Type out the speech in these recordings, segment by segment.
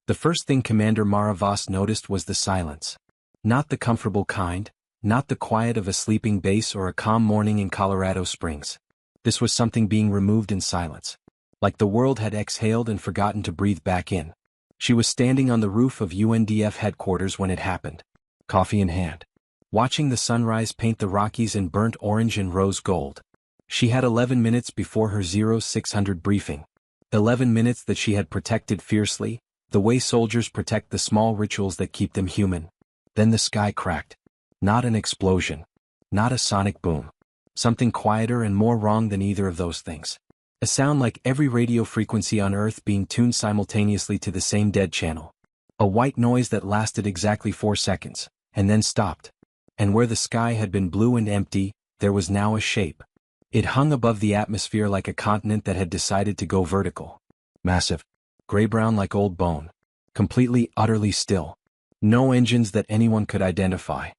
The first thing Commander Mara Voss noticed was the silence. Not the comfortable kind, not the quiet of a sleeping base or a calm morning in Colorado Springs. This was something being removed in silence. Like the world had exhaled and forgotten to breathe back in. She was standing on the roof of UNDF headquarters when it happened. Coffee in hand. Watching the sunrise paint the Rockies in burnt orange and rose gold. She had 11 minutes before her 0600 briefing. 11 minutes that she had protected fiercely, the way soldiers protect the small rituals that keep them human. Then the sky cracked. Not an explosion. Not a sonic boom. Something quieter and more wrong than either of those things. A sound like every radio frequency on Earth being tuned simultaneously to the same dead channel. A white noise that lasted exactly 4 seconds, and then stopped. And where the sky had been blue and empty, there was now a shape. It hung above the atmosphere like a continent that had decided to go vertical. Massive. Gray-brown like old bone. Completely, utterly still. No engines that anyone could identify.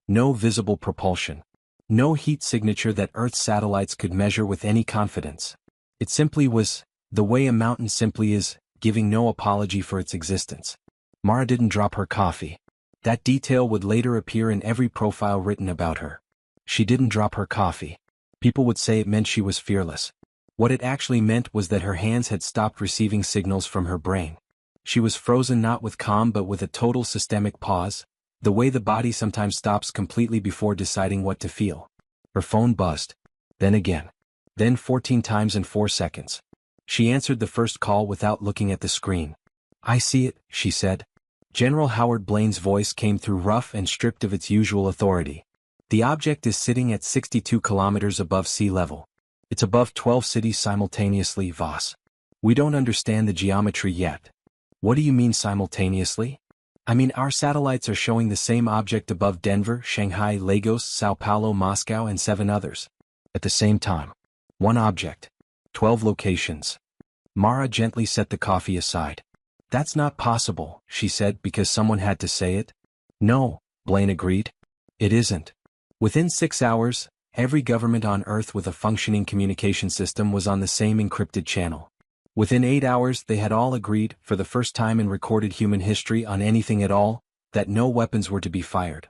No visible propulsion. No heat signature that Earth's satellites could measure with any confidence. It simply was, the way a mountain simply is, giving no apology for its existence. Mara didn't drop her coffee. That detail would later appear in every profile written about her. She didn't drop her coffee. People would say it meant she was fearless. What it actually meant was that her hands had stopped receiving signals from her brain. She was frozen not with calm but with a total systemic pause, the way the body sometimes stops completely before deciding what to feel. Her phone buzzed. Then again. Then 14 times in 4 seconds. She answered the first call without looking at the screen. "I see it," she said. General Howard Blaine's voice came through rough and stripped of its usual authority. "The object is sitting at 62 kilometers above sea level. It's above 12 cities simultaneously, Voss. We don't understand the geometry yet." "What do you mean simultaneously?" "I mean our satellites are showing the same object above Denver, Shanghai, Lagos, Sao Paulo, Moscow and 7 others. At the same time. One object. 12 locations." Mara gently set the coffee aside. "That's not possible," she said, because someone had to say it. "No," Blaine agreed. "It isn't." Within 6 hours, every government on Earth with a functioning communication system was on the same encrypted channel. Within 8 hours they had all agreed, for the first time in recorded human history on anything at all, that no weapons were to be fired.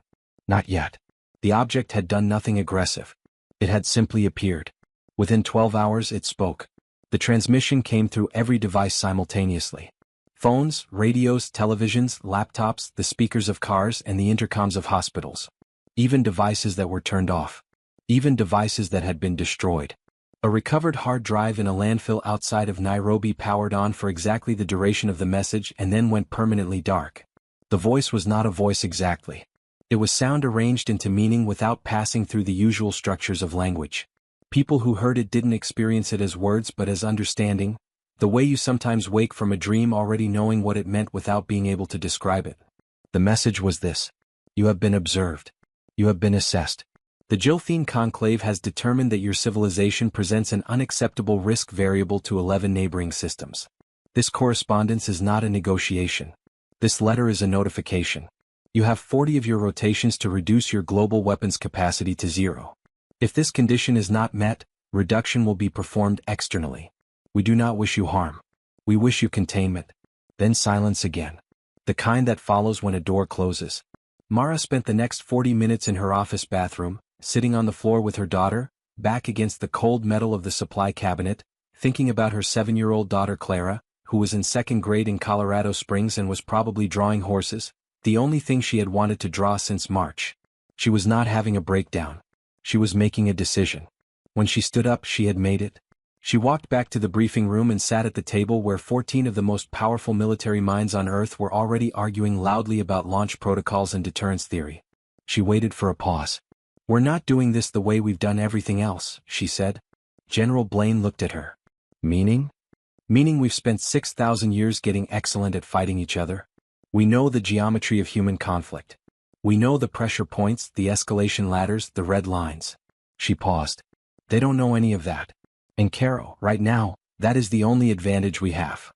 Not yet. The object had done nothing aggressive. It had simply appeared. Within 12 hours it spoke. The transmission came through every device simultaneously. Phones, radios, televisions, laptops, the speakers of cars and the intercoms of hospitals. Even devices that were turned off. Even devices that had been destroyed. A recovered hard drive in a landfill outside of Nairobi powered on for exactly the duration of the message and then went permanently dark. The voice was not a voice exactly. It was sound arranged into meaning without passing through the usual structures of language. People who heard it didn't experience it as words but as understanding, the way you sometimes wake from a dream already knowing what it meant without being able to describe it. The message was this: you have been observed. You have been assessed. The Gilthine Conclave has determined that your civilization presents an unacceptable risk variable to 11 neighboring systems. This correspondence is not a negotiation. This letter is a notification. You have 40 of your rotations to reduce your global weapons capacity to 0. If this condition is not met, reduction will be performed externally. We do not wish you harm. We wish you containment. Then silence again. The kind that follows when a door closes. Mara spent the next 40 minutes in her office bathroom, sitting on the floor with her daughter, back against the cold metal of the supply cabinet, thinking about her 7-year-old daughter Clara, who was in 2nd grade in Colorado Springs and was probably drawing horses, the only thing she had wanted to draw since March. She was not having a breakdown. She was making a decision. When she stood up, she had made it. She walked back to the briefing room and sat at the table where 14 of the most powerful military minds on Earth were already arguing loudly about launch protocols and deterrence theory. She waited for a pause. "We're not doing this the way we've done everything else," she said. General Blaine looked at her. "Meaning?" "Meaning we've spent 6,000 years getting excellent at fighting each other. We know the geometry of human conflict. We know the pressure points, the escalation ladders, the red lines." She paused. "They don't know any of that. And Carol, right now, that is the only advantage we have."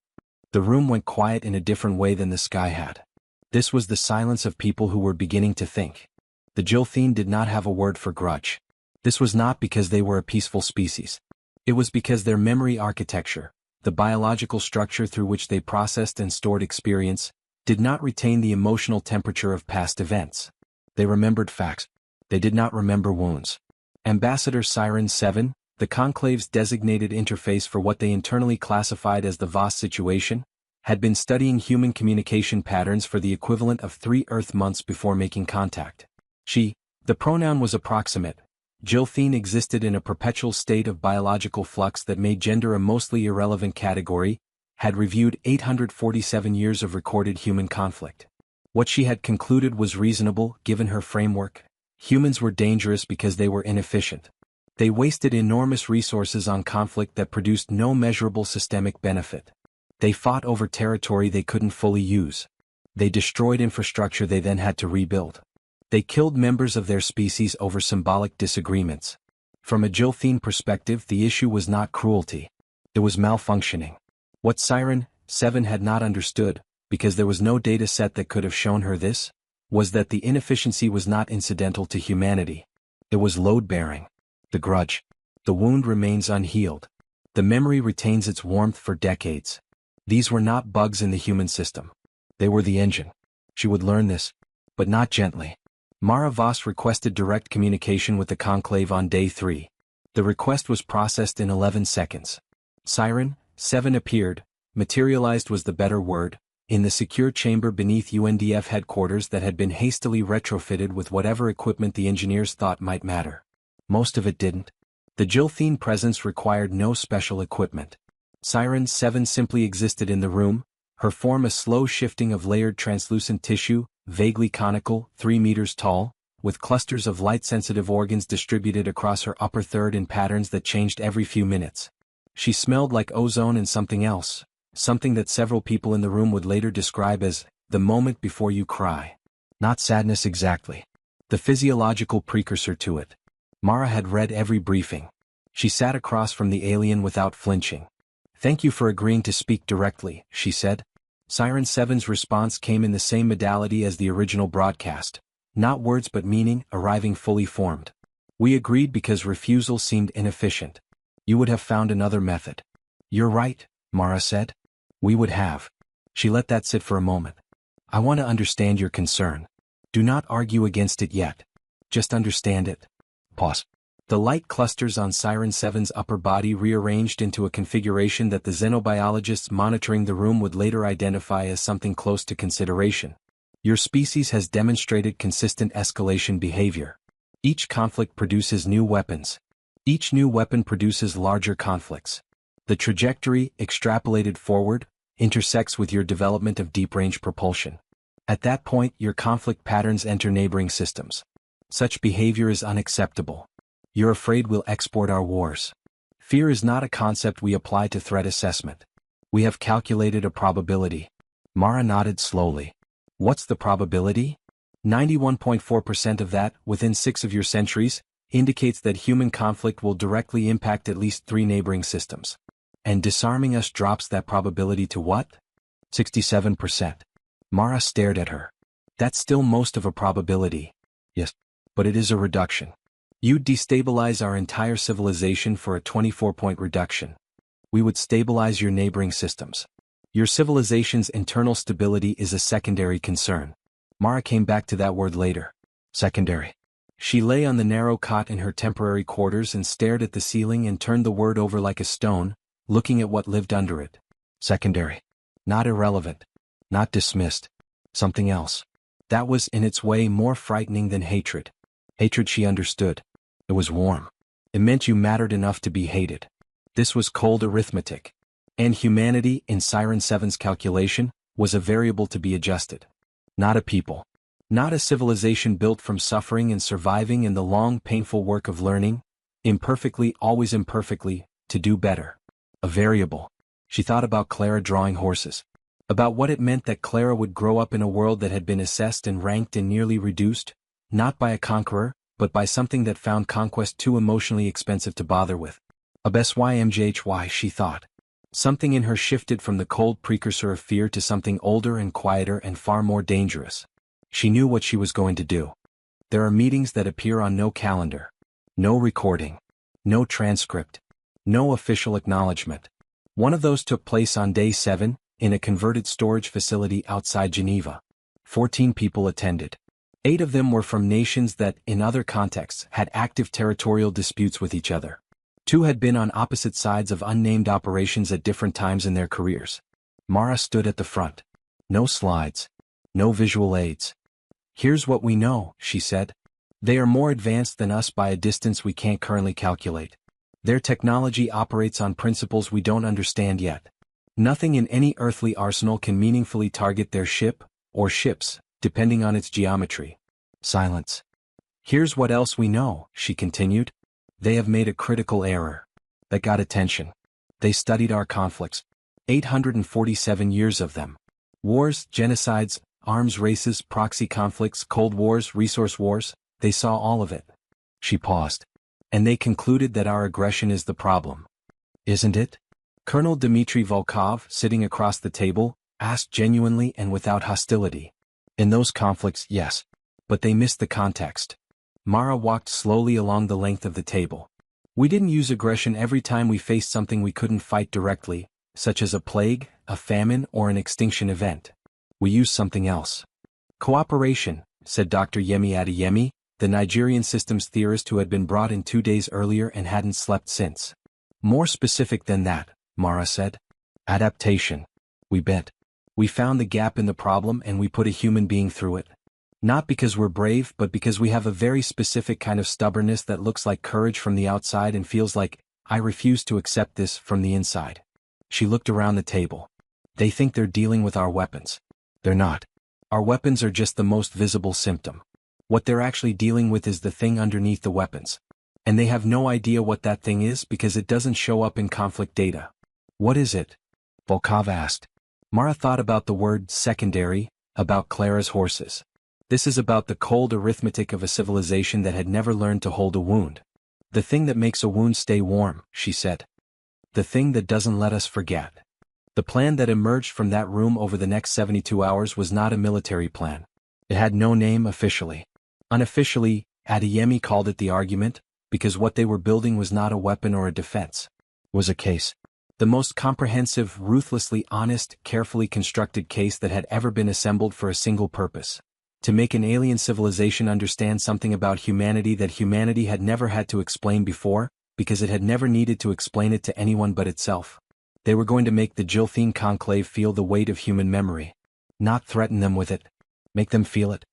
The room went quiet in a different way than the sky had. This was the silence of people who were beginning to think. The Gilthine did not have a word for grudge. This was not because they were a peaceful species. It was because their memory architecture, the biological structure through which they processed and stored experience, did not retain the emotional temperature of past events. They remembered facts. They did not remember wounds. Ambassador Siren 7, the Conclave's designated interface for what they internally classified as the Voss situation, had been studying human communication patterns for the equivalent of 3 Earth months before making contact. She, the pronoun was approximate. Gilthine existed in a perpetual state of biological flux that made gender a mostly irrelevant category, had reviewed 847 years of recorded human conflict. What she had concluded was reasonable, given her framework. Humans were dangerous because they were inefficient. They wasted enormous resources on conflict that produced no measurable systemic benefit. They fought over territory they couldn't fully use. They destroyed infrastructure they then had to rebuild. They killed members of their species over symbolic disagreements. From a Gilthine perspective, the issue was not cruelty. It was malfunctioning. What Siren 7 had not understood, because there was no data set that could have shown her this, was that the inefficiency was not incidental to humanity. It was load-bearing. The grudge. The wound remains unhealed. The memory retains its warmth for decades. These were not bugs in the human system. They were the engine. She would learn this, but not gently. Mara Voss requested direct communication with the Conclave on day 3. The request was processed in 11 seconds. Siren 7 appeared, materialized was the better word, in the secure chamber beneath UNDF headquarters that had been hastily retrofitted with whatever equipment the engineers thought might matter. Most of it didn't. The Gilthine presence required no special equipment. Siren 7 simply existed in the room, her form a slow shifting of layered translucent tissue, vaguely conical, 3 meters tall, with clusters of light-sensitive organs distributed across her upper third in patterns that changed every few minutes. She smelled like ozone and something else, something that several people in the room would later describe as the moment before you cry. Not sadness exactly. The physiological precursor to it. Mara had read every briefing. She sat across from the alien without flinching. "Thank you for agreeing to speak directly," she said. Siren 7's response came in the same modality as the original broadcast. Not words but meaning, arriving fully formed. "We agreed because refusal seemed inefficient. You would have found another method." "You're right," Mara said. "We would have." She let that sit for a moment. "I want to understand your concern. Do not argue against it yet. Just understand it." Pause. The light clusters on Siren 7's upper body rearranged into a configuration that the xenobiologists monitoring the room would later identify as something close to consideration. "Your species has demonstrated consistent escalation behavior. Each conflict produces new weapons. Each new weapon produces larger conflicts. The trajectory, extrapolated forward, intersects with your development of deep-range propulsion. At that point, your conflict patterns enter neighboring systems. Such behavior is unacceptable. You're afraid we'll export our wars. Fear is not a concept we apply to threat assessment. We have calculated a probability." Mara nodded slowly. "What's the probability?" 91.4% of that, within 6 of your centuries, indicates that human conflict will directly impact at least 3 neighboring systems. And disarming us drops that probability to what? 67%. Mara stared at her. "That's still most of a probability." "Yes, but it is a reduction. You'd destabilize our entire civilization for a 24-point reduction. We would stabilize your neighboring systems. Your civilization's internal stability is a secondary concern." Mara came back to that word later. Secondary. She lay on the narrow cot in her temporary quarters and stared at the ceiling and turned the word over like a stone, looking at what lived under it. Secondary. Not irrelevant. Not dismissed. Something else. That was, in its way, more frightening than hatred. Hatred she understood. It was warm. It meant you mattered enough to be hated. This was cold arithmetic. And humanity, in Siren 7's calculation, was a variable to be adjusted. Not a people. Not a civilization built from suffering and surviving and the long, painful work of learning, imperfectly, always imperfectly, to do better. A variable. She thought about Clara drawing horses. About what it meant that Clara would grow up in a world that had been assessed and ranked and nearly reduced, not by a conqueror, but by something that found conquest too emotionally expensive to bother with. A HFY, she thought. Something in her shifted from the cold precursor of fear to something older and quieter and far more dangerous. She knew what she was going to do. There are meetings that appear on no calendar. No recording. No transcript. No official acknowledgement. One of those took place on day 7, in a converted storage facility outside Geneva. 14 people attended. 8 of them were from nations that, in other contexts, had active territorial disputes with each other. 2 had been on opposite sides of unnamed operations at different times in their careers. Mara stood at the front. No slides. No visual aids. "Here's what we know," she said. "They are more advanced than us by a distance we can't currently calculate. Their technology operates on principles we don't understand yet. Nothing in any earthly arsenal can meaningfully target their ship, or ships, depending on its geometry." Silence. "Here's what else we know," she continued. "They have made a critical error. That got attention. They studied our conflicts. 847 years of them. Wars, genocides, arms races, proxy conflicts, Cold Wars, resource wars, they saw all of it." She paused. "And they concluded that our aggression is the problem. Isn't it?" Colonel Dmitry Volkov, sitting across the table, asked genuinely and without hostility. "In those conflicts, yes. But they missed the context." Mara walked slowly along the length of the table. "We didn't use aggression every time we faced something we couldn't fight directly, such as a plague, a famine, or an extinction event. We used something else. Cooperation," said Dr. Yemi Adeyemi, the Nigerian systems theorist who had been brought in 2 days earlier and hadn't slept since. "More specific than that," Mara said. "Adaptation. We bet. We found the gap in the problem and we put a human being through it. Not because we're brave, but because we have a very specific kind of stubbornness that looks like courage from the outside and feels like, I refuse to accept this, from the inside." She looked around the table. "They think they're dealing with our weapons. They're not. Our weapons are just the most visible symptom. What they're actually dealing with is the thing underneath the weapons. And they have no idea what that thing is because it doesn't show up in conflict data." "What is it?" Volkov asked. Mara thought about the word secondary, about Clara's horses. "This is about the cold arithmetic of a civilization that had never learned to hold a wound. The thing that makes a wound stay warm," she said. "The thing that doesn't let us forget." The plan that emerged from that room over the next 72 hours was not a military plan. It had no name officially. Unofficially, Adeyemi called it the argument, because what they were building was not a weapon or a defense. It was a case. The most comprehensive, ruthlessly honest, carefully constructed case that had ever been assembled for a single purpose. To make an alien civilization understand something about humanity that humanity had never had to explain before, because it had never needed to explain it to anyone but itself. They were going to make the Gilthine Conclave feel the weight of human memory. Not threaten them with it. Make them feel it.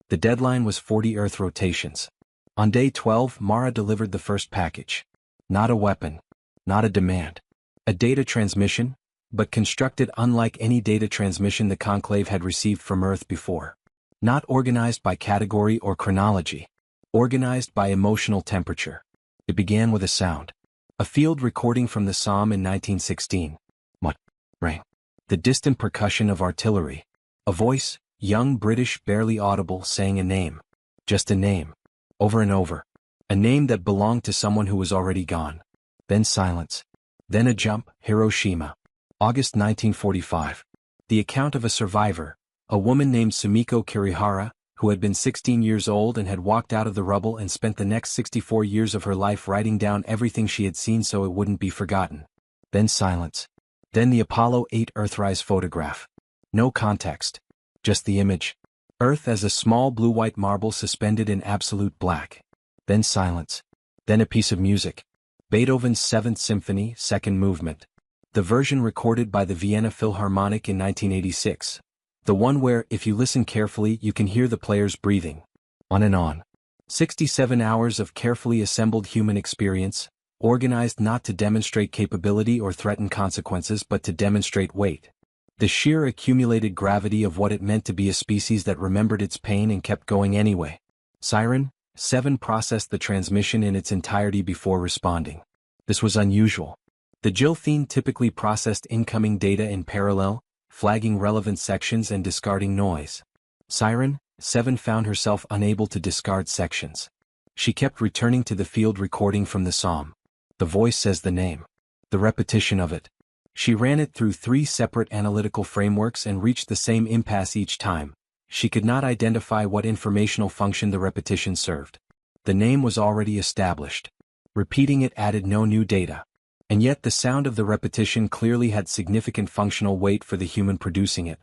The deadline was 40 Earth rotations. On day 12, Mara delivered the first package. Not a weapon. Not a demand. A data transmission, but constructed unlike any data transmission the Conclave had received from Earth before. Not organized by category or chronology. Organized by emotional temperature. It began with a sound. A field recording from the Somme in 1916. What? Rang. The distant percussion of artillery. A voice, young British, barely audible, saying a name. Just a name. Over and over. A name that belonged to someone who was already gone. Then silence. Then a jump, Hiroshima. August 1945. The account of a survivor, a woman named Sumiko Kirihara, who had been 16 years old and had walked out of the rubble and spent the next 64 years of her life writing down everything she had seen so it wouldn't be forgotten. Then silence. Then the Apollo 8 Earthrise photograph. No context. Just the image. Earth as a small blue-white marble suspended in absolute black. Then silence. Then a piece of music. Beethoven's 7th Symphony, second movement. The version recorded by the Vienna Philharmonic in 1986. The one where, if you listen carefully, you can hear the players breathing. On and on. 67 hours of carefully assembled human experience, organized not to demonstrate capability or threaten consequences but to demonstrate weight. The sheer accumulated gravity of what it meant to be a species that remembered its pain and kept going anyway. Siren 7 processed the transmission in its entirety before responding. This was unusual. The Gilthine typically processed incoming data in parallel, flagging relevant sections and discarding noise. Siren 7 found herself unable to discard sections. She kept returning to the field recording from the Somme. The voice says the name. The repetition of it. She ran it through 3 separate analytical frameworks and reached the same impasse each time. She could not identify what informational function the repetition served. The name was already established. Repeating it added no new data. And yet the sound of the repetition clearly had significant functional weight for the human producing it.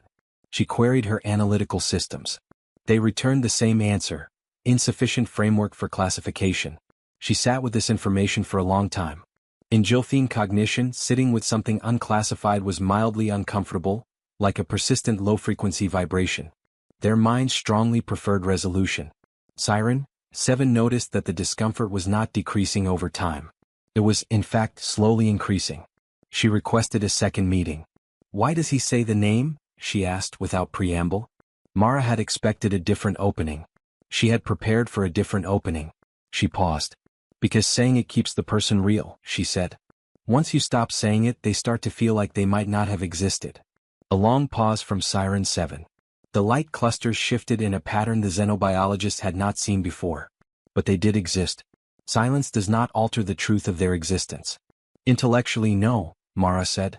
She queried her analytical systems. They returned the same answer: insufficient framework for classification. She sat with this information for a long time. In Jilthine cognition, sitting with something unclassified was mildly uncomfortable, like a persistent low-frequency vibration. Their minds strongly preferred resolution. Siren 7 noticed that the discomfort was not decreasing over time. It was, in fact, slowly increasing. She requested a second meeting. "Why does he say the name?" she asked without preamble. Mara had expected a different opening. She had prepared for a different opening. She paused. "Because saying it keeps the person real," she said. "Once you stop saying it, they start to feel like they might not have existed." A long pause from Siren 7. The light clusters shifted in a pattern the xenobiologists had not seen before. But they did exist. Silence does not alter the truth of their existence. "Intellectually, no," Mara said.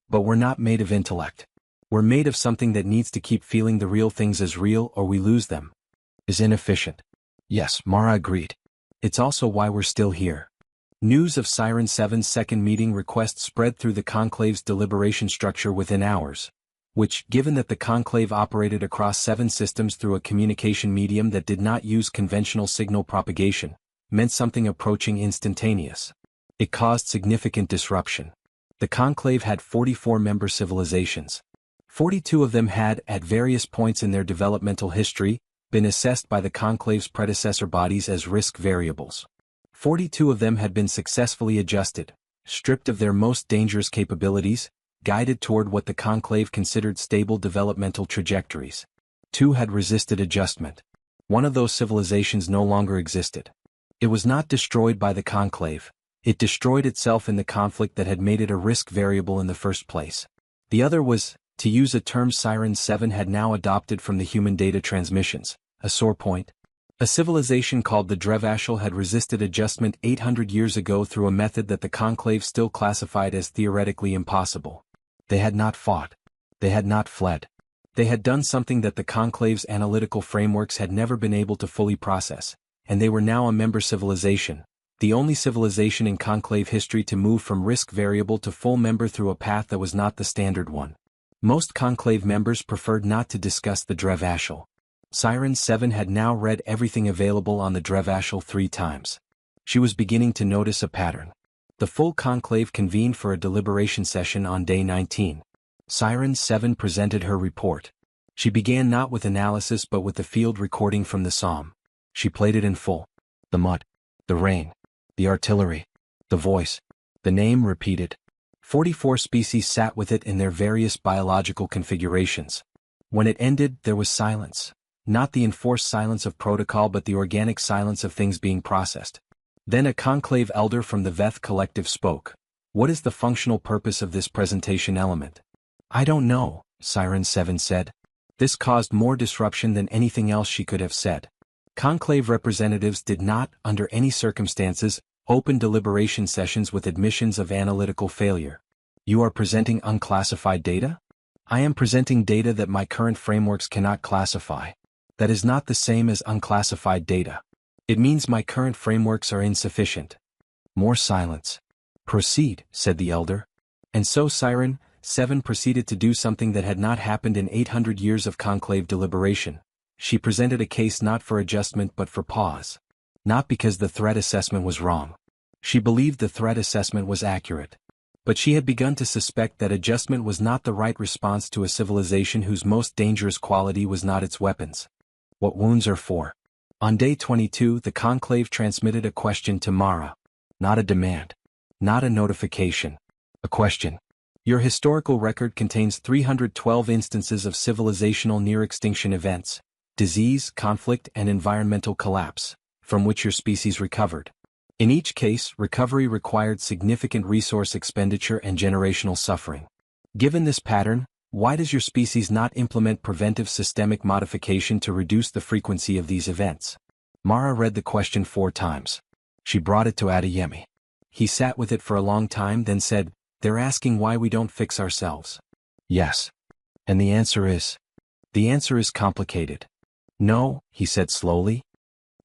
"But we're not made of intellect. We're made of something that needs to keep feeling the real things as real or we lose them." "Is inefficient." "Yes," Mara agreed. "It's also why we're still here." News of Siren 7's second meeting request spread through the conclave's deliberation structure within hours, which, given that the conclave operated across 7 systems through a communication medium that did not use conventional signal propagation, meant something approaching instantaneous. It caused significant disruption. The conclave had 44 member civilizations. 42 of them had, at various points in their developmental history, been assessed by the conclave's predecessor bodies as risk variables. 42 of them had been successfully adjusted, stripped of their most dangerous capabilities, guided toward what the conclave considered stable developmental trajectories. 2 had resisted adjustment. One of those civilizations no longer existed. It was not destroyed by the conclave. It destroyed itself in the conflict that had made it a risk variable in the first place. The other was, to use a term Siren 7 had now adopted from the human data transmissions, a sore point. A civilization called the Drevashal had resisted adjustment 800 years ago through a method that the conclave still classified as theoretically impossible. They had not fought. They had not fled. They had done something that the conclave's analytical frameworks had never been able to fully process, and they were now a member civilization, the only civilization in conclave history to move from risk variable to full member through a path that was not the standard one. Most conclave members preferred not to discuss the Drevashal. Siren 7 had now read everything available on the Drevashal 3 times. She was beginning to notice a pattern. The full conclave convened for a deliberation session on day 19. Siren 7 presented her report. She began not with analysis but with the field recording from the psalm. She played it in full. The mud. The rain. The artillery. The voice. The name repeated. 44 species sat with it in their various biological configurations. When it ended, there was silence. Not the enforced silence of protocol but the organic silence of things being processed. Then a conclave elder from the Veth collective spoke. "What is the functional purpose of this presentation element?" "I don't know," Siren 7 said. This caused more disruption than anything else she could have said. Conclave representatives did not, under any circumstances, open deliberation sessions with admissions of analytical failure. "You are presenting unclassified data?" "I am presenting data that my current frameworks cannot classify." "That is not the same as unclassified data." "It means my current frameworks are insufficient." More silence. "Proceed," said the elder. And so Siren 7 proceeded to do something that had not happened in 800 years of conclave deliberation. She presented a case not for adjustment but for pause. Not because the threat assessment was wrong. She believed the threat assessment was accurate. But she had begun to suspect that adjustment was not the right response to a civilization whose most dangerous quality was not its weapons. What wounds are for. On day 22, the conclave transmitted a question to Mara. Not a demand. Not a notification. A question. Your historical record contains 312 instances of civilizational near-extinction events, disease, conflict, and environmental collapse, from which your species recovered. In each case, recovery required significant resource expenditure and generational suffering. Given this pattern, why does your species not implement preventive systemic modification to reduce the frequency of these events? Mara read the question 4 times. She brought it to Adeyemi. He sat with it for a long time, then said, "They're asking why we don't fix ourselves." "Yes. And the answer is? The answer is complicated." "No," he said slowly.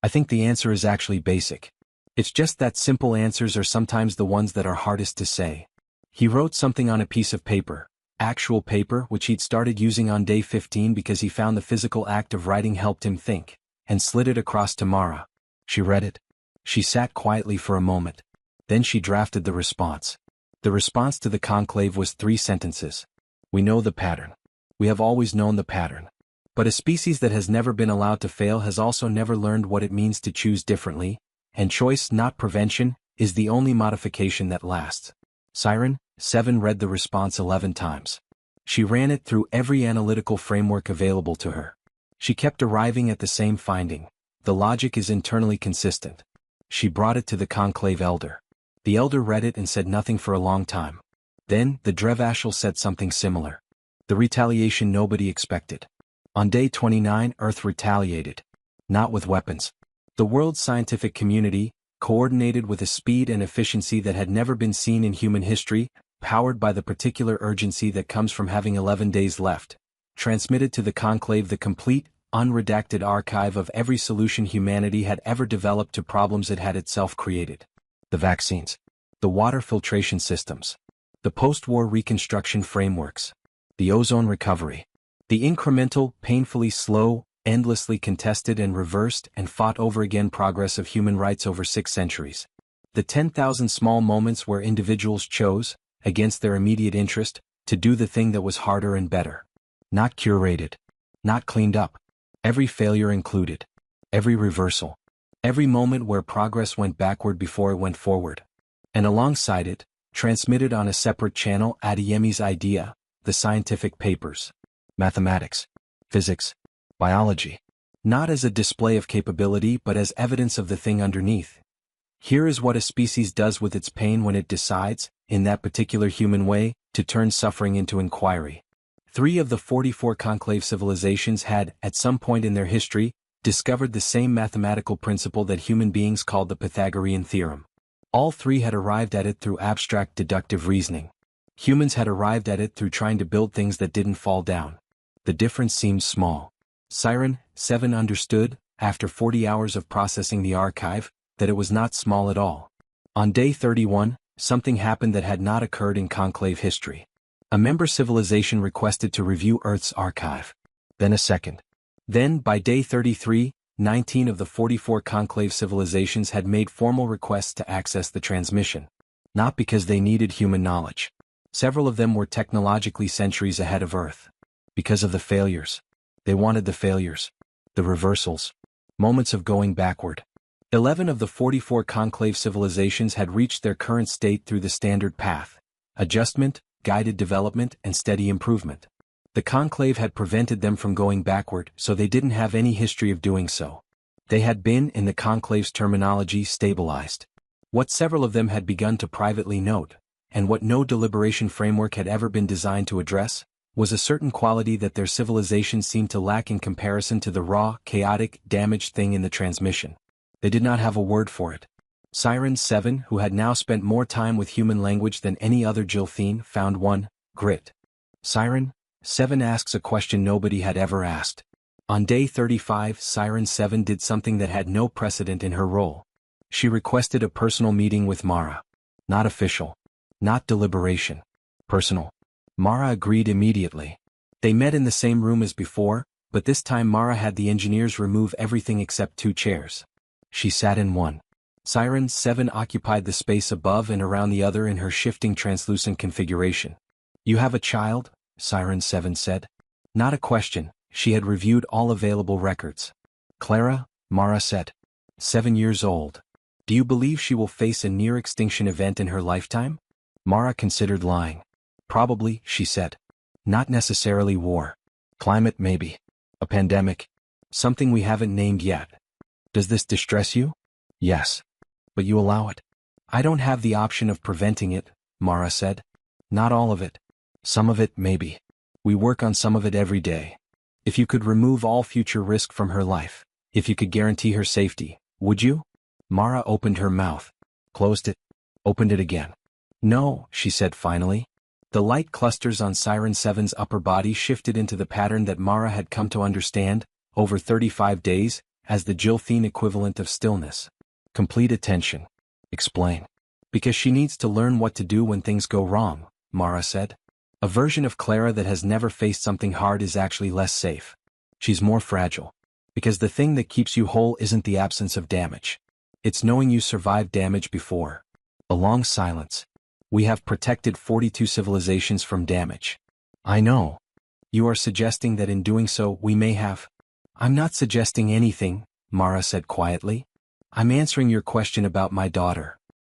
"I think the answer is actually basic. It's just that simple answers are sometimes the ones that are hardest to say. He wrote something on a piece of paper, actual paper which he'd started using on day 15 because he found the physical act of writing helped him think, and slid it across to Mara. She read it. She sat quietly for a moment. Then she drafted the response. The response to the conclave was 3 sentences. We know the pattern. We have always known the pattern. But a species that has never been allowed to fail has also never learned what it means to choose differently, and choice, not prevention, is the only modification that lasts. Siren 7 read the response 11 times. She ran it through every analytical framework available to her. She kept arriving at the same finding. The logic is internally consistent. She brought it to the conclave elder. The elder read it and said nothing for a long time. Then, the Drevashel said something similar. The retaliation nobody expected. On day 29, Earth retaliated. Not with weapons. The world's scientific community, coordinated with a speed and efficiency that had never been seen in human history, powered by the particular urgency that comes from having 11 days left, transmitted to the conclave the complete, unredacted archive of every solution humanity had ever developed to problems it had itself created. The vaccines. The water filtration systems. The post-war reconstruction frameworks. The ozone recovery. The incremental, painfully slow, endlessly contested and reversed and fought over again progress of human rights over 6 centuries. The 10,000 small moments where individuals chose, against their immediate interest, to do the thing that was harder and better. Not curated. Not cleaned up. Every failure included. Every reversal. Every moment where progress went backward before it went forward. And alongside it, transmitted on a separate channel Adeyemi's idea, the scientific papers. Mathematics. Physics. Biology. Not as a display of capability but as evidence of the thing underneath. Here is what a species does with its pain when it decides, in that particular human way, to turn suffering into inquiry. 3 of the 44 conclave civilizations had, at some point in their history, discovered the same mathematical principle that human beings called the Pythagorean theorem. All 3 had arrived at it through abstract deductive reasoning. Humans had arrived at it through trying to build things that didn't fall down. The difference seemed small. Siren 7 understood, after 40 hours of processing the archive, that it was not small at all. On day 31, something happened that had not occurred in conclave history. A member civilization requested to review Earth's archive. Then a second. Then, by day 33, 19 of the 44 conclave civilizations had made formal requests to access the transmission. Not because they needed human knowledge. Several of them were technologically centuries ahead of Earth. Because of the failures. They wanted the failures. The reversals. Moments of going backward. 11 of the 44 conclave civilizations had reached their current state through the standard path. Adjustment, guided development, and steady improvement. The conclave had prevented them from going backward, so they didn't have any history of doing so. They had been, in the conclave's terminology, stabilized. What several of them had begun to privately note, and what no deliberation framework had ever been designed to address, was a certain quality that their civilization seemed to lack in comparison to the raw, chaotic, damaged thing in the transmission. They did not have a word for it. Siren 7, who had now spent more time with human language than any other Jilthine, found one: grit. Siren 7 asks a question nobody had ever asked. On day 35, Siren 7 did something that had no precedent in her role. She requested a personal meeting with Mara. Not official. Not deliberation. Personal. Mara agreed immediately. They met in the same room as before, but this time Mara had the engineers remove everything except 2 chairs. She sat in one. Siren 7 occupied the space above and around the other in her shifting translucent configuration. You have a child? Siren 7 said. Not a question, she had reviewed all available records. Clara, Mara said. 7 years old. Do you believe she will face a near-extinction event in her lifetime? Mara considered lying. Probably, she said. Not necessarily war. Climate maybe. A pandemic. Something we haven't named yet. Does this distress you? Yes. But you allow it. I don't have the option of preventing it, Mara said. Not all of it. Some of it, maybe. We work on some of it every day. If you could remove all future risk from her life, if you could guarantee her safety, would you? Mara opened her mouth. Closed it. Opened it again. No, she said finally. The light clusters on Siren 7's upper body shifted into the pattern that Mara had come to understand, over 35 days, as the Jilthine equivalent of stillness. Complete attention. Explain. Because she needs to learn what to do when things go wrong, Mara said. A version of Clara that has never faced something hard is actually less safe. She's more fragile. Because the thing that keeps you whole isn't the absence of damage. It's knowing you survived damage before. A long silence. We have protected 42 civilizations from damage. I know. You are suggesting that in doing so we may have... I'm not suggesting anything, Mara said quietly. I'm answering your question about my daughter.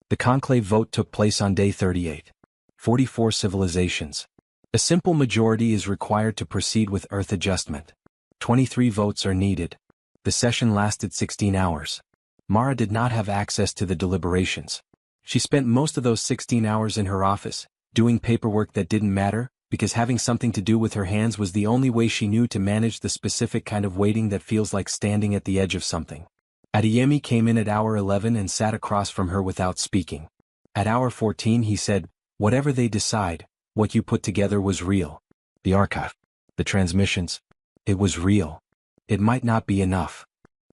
The conclave vote took place on day 38. 44 civilizations. A simple majority is required to proceed with Earth adjustment. 23 votes are needed. The session lasted 16 hours. Mara did not have access to the deliberations. She spent most of those 16 hours in her office, doing paperwork that didn't matter, because having something to do with her hands was the only way she knew to manage the specific kind of waiting that feels like standing at the edge of something. Adeyemi came in at hour 11 and sat across from her without speaking. At hour 14 he said, "Whatever they decide, what you put together was real. The archive. The transmissions. It was real. It might not be enough.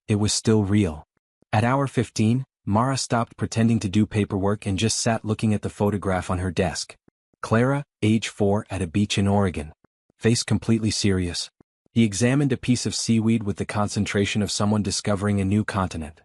It was still real." At hour 15, Mara stopped pretending to do paperwork and just sat looking at the photograph on her desk. Clara, age 4, at a beach in Oregon. Face completely serious. He examined a piece of seaweed with the concentration of someone discovering a new continent.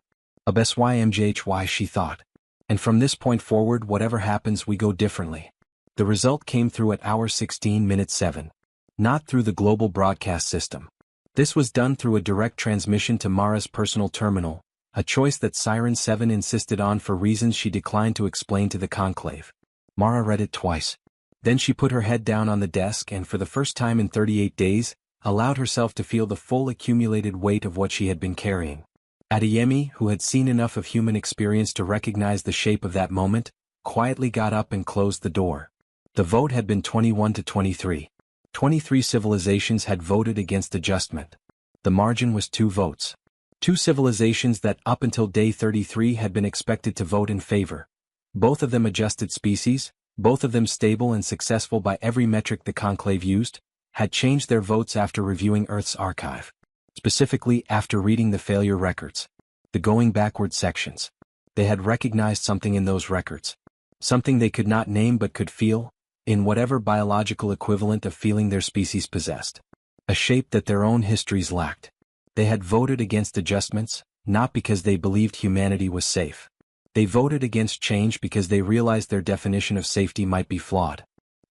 HFY, she thought. And from this point forward, whatever happens, we go differently. The result came through at hour 16 minutes 7. Not through the global broadcast system. This was done through a direct transmission to Mara's personal terminal, a choice that Siren 7 insisted on for reasons she declined to explain to the conclave. Mara read it twice. Then she put her head down on the desk and for the first time in 38 days, allowed herself to feel the full accumulated weight of what she had been carrying. Adeyemi, who had seen enough of human experience to recognize the shape of that moment, quietly got up and closed the door. The vote had been 21 to 23. 23 civilizations had voted against adjustment. The margin was 2 votes. 2 civilizations that up until day 33 had been expected to vote in favor. Both of them adjusted species, both of them stable and successful by every metric the conclave used, had changed their votes after reviewing Earth's archive. Specifically after reading the failure records. The going backward sections. They had recognized something in those records. Something they could not name but could feel, in whatever biological equivalent of feeling their species possessed. A shape that their own histories lacked. They had voted against adjustments, not because they believed humanity was safe. They voted against change because they realized their definition of safety might be flawed.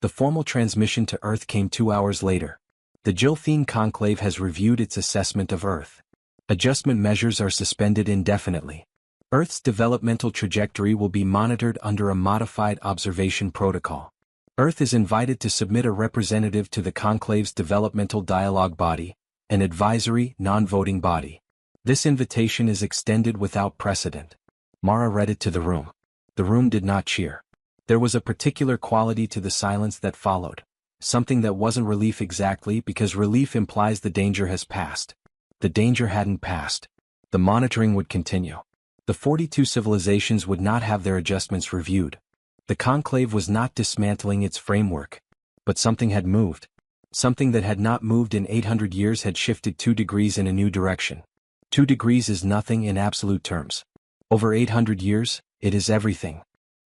The formal transmission to Earth came 2 hours later. The Gilthene Conclave has reviewed its assessment of Earth. Adjustment measures are suspended indefinitely. Earth's developmental trajectory will be monitored under a modified observation protocol. Earth is invited to submit a representative to the Conclave's developmental dialogue body, an advisory, non-voting body. This invitation is extended without precedent. Mara read it to the room. The room did not cheer. There was a particular quality to the silence that followed. Something that wasn't relief exactly because relief implies the danger has passed. The danger hadn't passed. The monitoring would continue. The 42 civilizations would not have their adjustments reviewed. The conclave was not dismantling its framework. But something had moved. Something that had not moved in 800 years had shifted 2 degrees in a new direction. 2 degrees is nothing in absolute terms. Over 800 years, it is everything.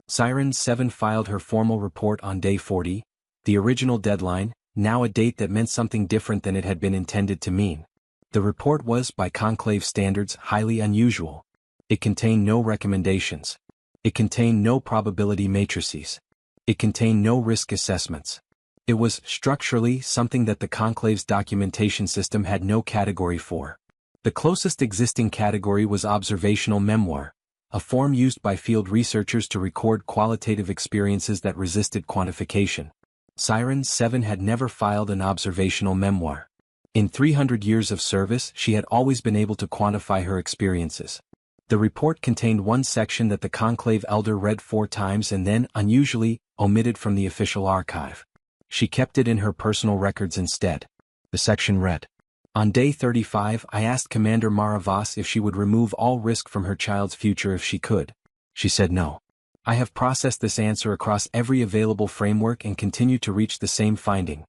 Siren 7 filed her formal report on day 40, the original deadline, now a date that meant something different than it had been intended to mean. The report was, by conclave standards, highly unusual. It contained no recommendations. It contained no probability matrices. It contained no risk assessments. It was, structurally, something that the conclave's documentation system had no category for. The closest existing category was observational memoir, a form used by field researchers to record qualitative experiences that resisted quantification. Siren 7 had never filed an observational memoir. In 300 years of service, she had always been able to quantify her experiences. The report contained one section that the conclave elder read 4 times and then, unusually, omitted from the official archive. She kept it in her personal records instead. The section read, "On day 35, I asked Commander Mara Voss if she would remove all risk from her child's future if she could. She said no. I have processed this answer across every available framework and continue to reach the same finding.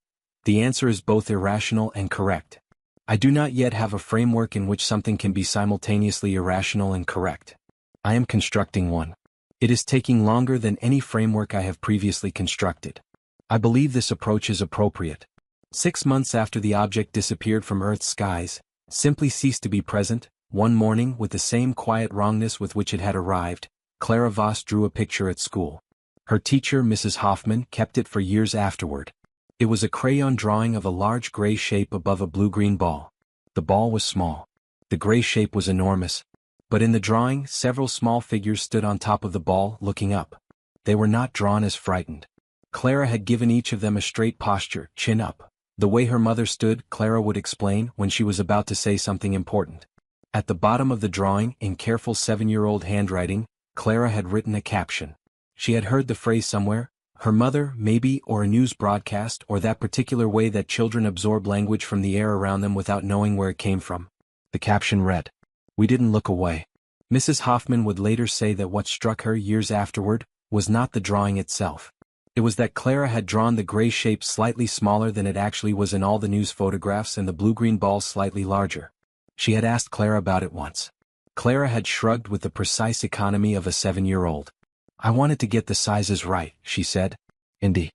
The answer is both irrational and correct. I do not yet have a framework in which something can be simultaneously irrational and correct. I am constructing one. It is taking longer than any framework I have previously constructed. I believe this approach is appropriate. 6 months after the object disappeared from Earth's skies, simply ceased to be present, one morning with the same quiet wrongness with which it had arrived, Clara Voss drew a picture at school. Her teacher, Mrs. Hoffman, kept it for years afterward. It was a crayon drawing of a large gray shape above a blue-green ball. The ball was small. The gray shape was enormous. But in the drawing, several small figures stood on top of the ball, looking up. They were not drawn as frightened. Clara had given each of them a straight posture, chin up. The way her mother stood, Clara would explain when she was about to say something important. At the bottom of the drawing, in careful 7-year-old handwriting, Clara had written a caption. She had heard the phrase somewhere, her mother, maybe, or a news broadcast, or that particular way that children absorb language from the air around them without knowing where it came from. The caption read, "We didn't look away." Mrs. Hoffman would later say that what struck her years afterward was not the drawing itself. It was that Clara had drawn the gray shape slightly smaller than it actually was in all the news photographs and the blue-green ball slightly larger. She had asked Clara about it once. Clara had shrugged with the precise economy of a 7-year-old. "I wanted to get the sizes right," she said. "Indeed."